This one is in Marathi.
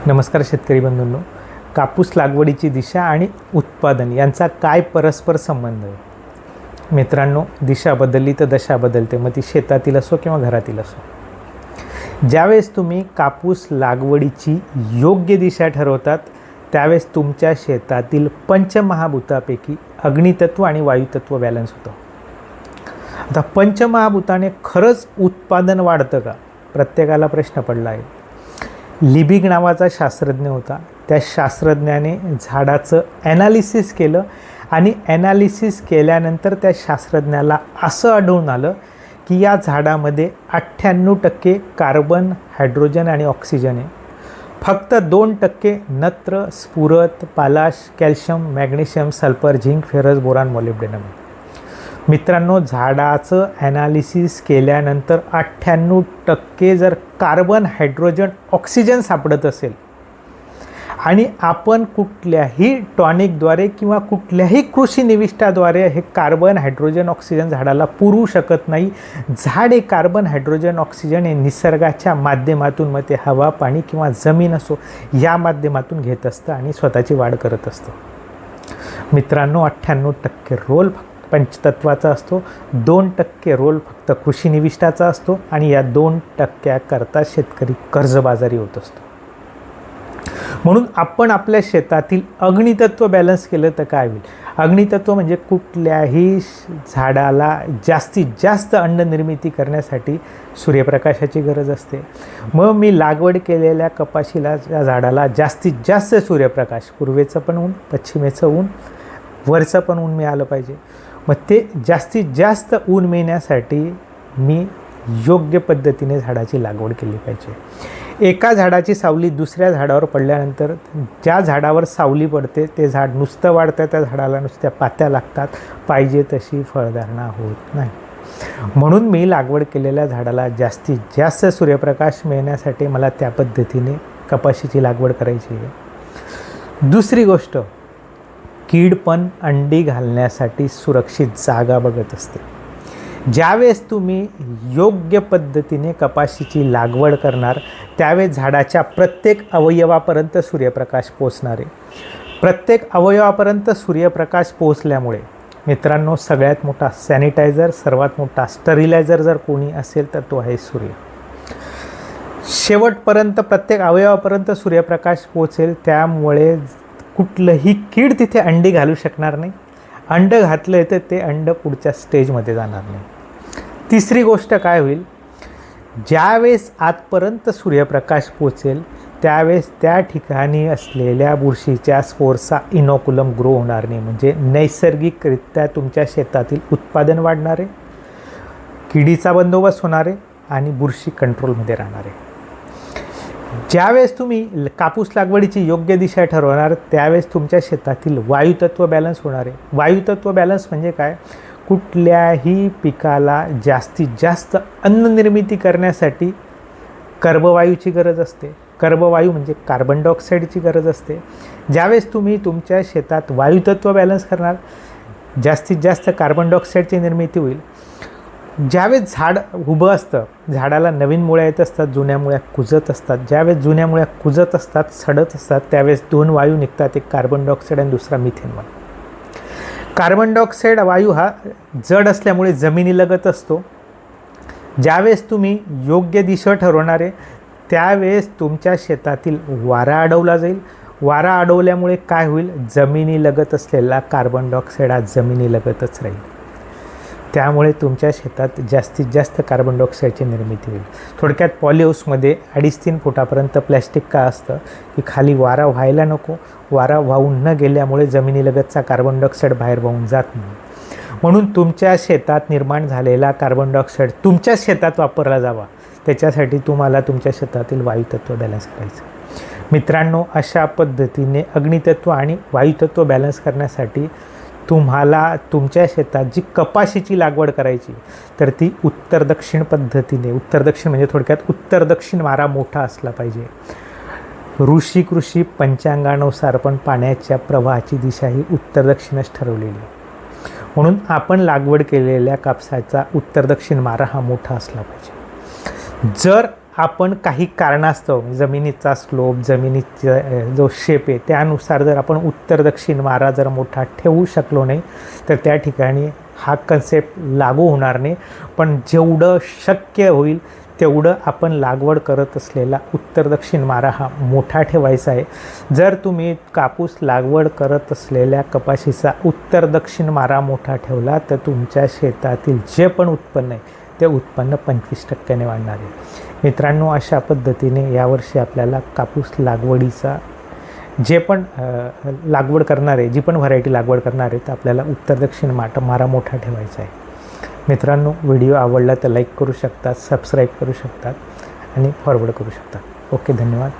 नमस्कार शेतकरी बंधूंनो, कापूस लागवडीची दिशा आणि उत्पादन यांचा काय परस्पर संबंध आहे? मित्रांनो, दिशा बदलली तर दशा बदलते, मग ती शेतातील असो किंवा घरातील असो. ज्यावेळेस तुम्ही कापूस लागवडीची योग्य दिशा ठरवतात त्यावेळेस तुमच्या शेतातील पंचमहाभूतापैकी अग्नितत्व आणि वायुतत्व बॅलन्स होतं. आता पंचमहाभूताने खरंच उत्पादन वाढतं का? प्रत्येकाला प्रश्न पडला आहे. लिबिग नावाचा शास्त्रज्ञ होता. त्या शास्त्रज्ञाने झाडाचं ॲनालिसिस केलं आणि ॲनालिसिस केल्यानंतर त्या शास्त्रज्ञाला असं आढळून आलं की या झाडामध्ये 98% कार्बन, हायड्रोजन आणि ऑक्सिजन आहे. फक्त 2% नत्र, स्फुरद, पालाश, calcium, magnesium, sulphur, zinc, ferrous, boron, molybdenum. मित्रांनो, झाडाचं ॲनालिसिस केल्यानंतर 98% जर कार्बन, हायड्रोजन, ऑक्सिजन सापडत असेल आणि आपण कुठल्याही टॉनिकद्वारे किंवा कुठल्याही कृषी निविष्ठाद्वारे हे कार्बन, हायड्रोजन, ऑक्सिजन झाडाला पुरवू शकत नाही. झाड हे कार्बन, हायड्रोजन, ऑक्सिजन हे निसर्गाच्या माध्यमातून, मग ते हवा, पाणी किंवा जमीन असो, या माध्यमातून घेत असतं आणि स्वतःची वाढ करत असतं. मित्रांनो, 98% रोल पंचतत्वाचा असतो, 2% रोल फक्त कृषी निविष्ठाचा असतो आणि या 2% करता शेतकरी कर्जबाजारी होत असतो. म्हणून आपण आपल्या शेतातील अग्नितत्व बॅलन्स केलं तर काय होईल? अग्नितत्व म्हणजे कुठल्याही झाडाला जास्तीत जास्त अन्न निर्मिती करण्यासाठी सूर्यप्रकाशाची गरज असते. मग मी लागवड केलेल्या कपाशीला, या झाडाला जास्तीत जास्त सूर्यप्रकाश, पूर्वेचं पण ऊन, पश्चिमेचं ऊन, वरचं पण ऊन मिळालं पाहिजे. मग ते जास्तीत जास्त ऊन मिळण्यासाठी मी योग्य पद्धतीने झाडाची लागवड केली पाहिजे. एका झाडाची सावली दुसऱ्या झाडावर पडल्यानंतर ज्या झाडावर सावली पडते ते झाड नुसतं वाढतं, त्या झाडाला नुसत्या पात्या लागतात, पाहिजे तशी फळधारणा होत नाही. म्हणून मी लागवड केलेल्या झाडाला जास्तीत जास्त सूर्यप्रकाश मिळण्यासाठी मला त्या पद्धतीने कपाशीची लागवड करायची आहे. दुसरी गोष्ट, कीड पण अंडी घालण्यासाठी सुरक्षित जागा बघत असते. ज्यावेळेस तुम्ही योग्य पद्धतीने कपाशीची लागवड करणार त्यावेळेस झाडाच्या प्रत्येक अवयवापर्यंत सूर्यप्रकाश पोचणार आहे. प्रत्येक अवयवापर्यंत सूर्यप्रकाश पोचल्यामुळे मित्रांनो, सगळ्यात मोठा सॅनिटायझर, सर्वात मोठा स्टरिलायझर जर कोणी असेल तर तो आहे सूर्य. शेवटपर्यंत प्रत्येक अवयवापर्यंत सूर्यप्रकाश पोचेल, त्यामुळे कुठलंही कीड तिथे अंडी घालू शकणार नाही. अंड घातलं तर ते अंड पुढच्या स्टेजमध्ये जाणार नाही. तिसरी गोष्ट काय होईल, ज्यावेळेस आतपर्यंत सूर्यप्रकाश पोचेल त्यावेळेस त्या ठिकाणी असलेल्या बुरशीच्या स्पोरचा इनोकुलम ग्रो होणार नाही. म्हणजे नैसर्गिकरित्या तुमच्या शेतातील उत्पादन वाढणार आहे, किडीचा बंदोबस्त होणार आहे आणि बुरशी कंट्रोलमध्ये राहणार आहे. ज्यावेळेस तुम्ही कापूस लागवडीची योग्य दिशा ठरवणार त्यावेळेस तुमच्या शेतातील वायुतत्व बॅलन्स होणार आहे. वायुतत्व बॅलन्स म्हणजे काय? कुठल्याही पिकाला जास्तीत जास्त अन्न निर्मिती करण्यासाठी कर्बवायूची गरज असते. कर्बवायू म्हणजे कार्बन डायऑक्साईडची गरज असते. ज्यावेळेस तुम्ही तुमच्या शेतात वायुतत्व बॅलन्स करणार, जास्तीत जास्त कार्बन डायऑक्साईडची निर्मिती होईल. ज्यावेळेस झाड उभं असतं, झाडाला नवीन मुळ्या येत असतात, जुन्या मुळ्या कुजत असतात. ज्यावेळेस जुन्या मुळ्या कुजत असतात, सडत असतात, त्यावेळेस 2 वायू निघतात, एक कार्बन डायऑक्साईड आणि दुसरा मिथेन वायू. कार्बन डायऑक्साईड वायू हा जड असल्यामुळे जमिनीलगत असतो. ज्यावेळेस तुम्ही योग्य दिशा ठरवणार आहे त्यावेळेस तुमच्या शेतातील वारा अडवला जाईल. वारा अडवल्यामुळे काय होईल, जमिनीलगत असलेला कार्बन डायऑक्साईड हा जमिनीलगतच राहील. त्यामुळे तुमच्या शेतात जास्तीत जास्त कार्बन डायऑक्साईडची निर्मिती होईल. थोडक्यात पॉलीहाऊसमध्ये 2.5-3 फुटापर्यंत प्लॅस्टिक का असतं की खाली वारा व्हायला नको, वारा वाहून न गेल्यामुळे जमिनीलगतचा कार्बन डायऑक्साईड बाहेर वाहून जात नाही. म्हणून तुमच्या शेतात निर्माण झालेला कार्बन डायऑक्साईड तुमच्या शेतात वापरला जावा, त्याच्यासाठी तुम्हाला तुमच्या शेतातील वायुतत्व बॅलन्स करायचं. मित्रांनो, अशा पद्धतीने अग्नितत्व आणि वायुतत्व बॅलन्स करण्यासाठी तुम्हाला तुमच्या शेतात जी कपाशीची लागवड करायची तर ती उत्तर दक्षिण पद्धतीने, उत्तर दक्षिण म्हणजे थोडक्यात उत्तर दक्षिण वारा मोठा असला पाहिजे. ऋषी कृषी पंचांगानुसार पण पाण्याच्या प्रवाहाची दिशा ही उत्तर दक्षिणच ठरवलेली आहे. म्हणून आपण लागवड केलेल्या कापसाचा उत्तर दक्षिण वारा हा मोठा असला पाहिजे. जर आपण काही कारणास्तव जमिनीचा स्लोप, जमिनीचा जो शेप आहे त्यानुसार जर आपण उत्तर दक्षिण मारा जर मोठा ठेवू शकलो नाही तर त्या ठिकाणी हा कन्सेप्ट लागू होणार नाही. पण जेवढं शक्य होईल तेवढं आपण लागवड करत असलेला उत्तर दक्षिण मारा हा मोठा ठेवायचा आहे. जर तुम्ही कापूस लागवड करत असलेल्या कपाशीचा उत्तर दक्षिण मारा मोठा ठेवला तर तुमच्या शेतातील जे पण उत्पन्न आहे ते उत्पन्न 25% वाढणार आहे. मित्रांनो, अशा पद्धतीने यावर्षी आपल्याला कापूस लागवडीचा जे पण लागवड करणार आहे, जी पण व्हरायटी लागवड करणार आहे तर आपल्याला उत्तर दक्षिण मारा मोठा ठेवायचा आहे. मित्रांनो, व्हिडिओ आवडला तर लाईक करू शकतात, सबस्क्राईब करू शकतात आणि फॉरवर्ड करू शकतात. ओके, धन्यवाद.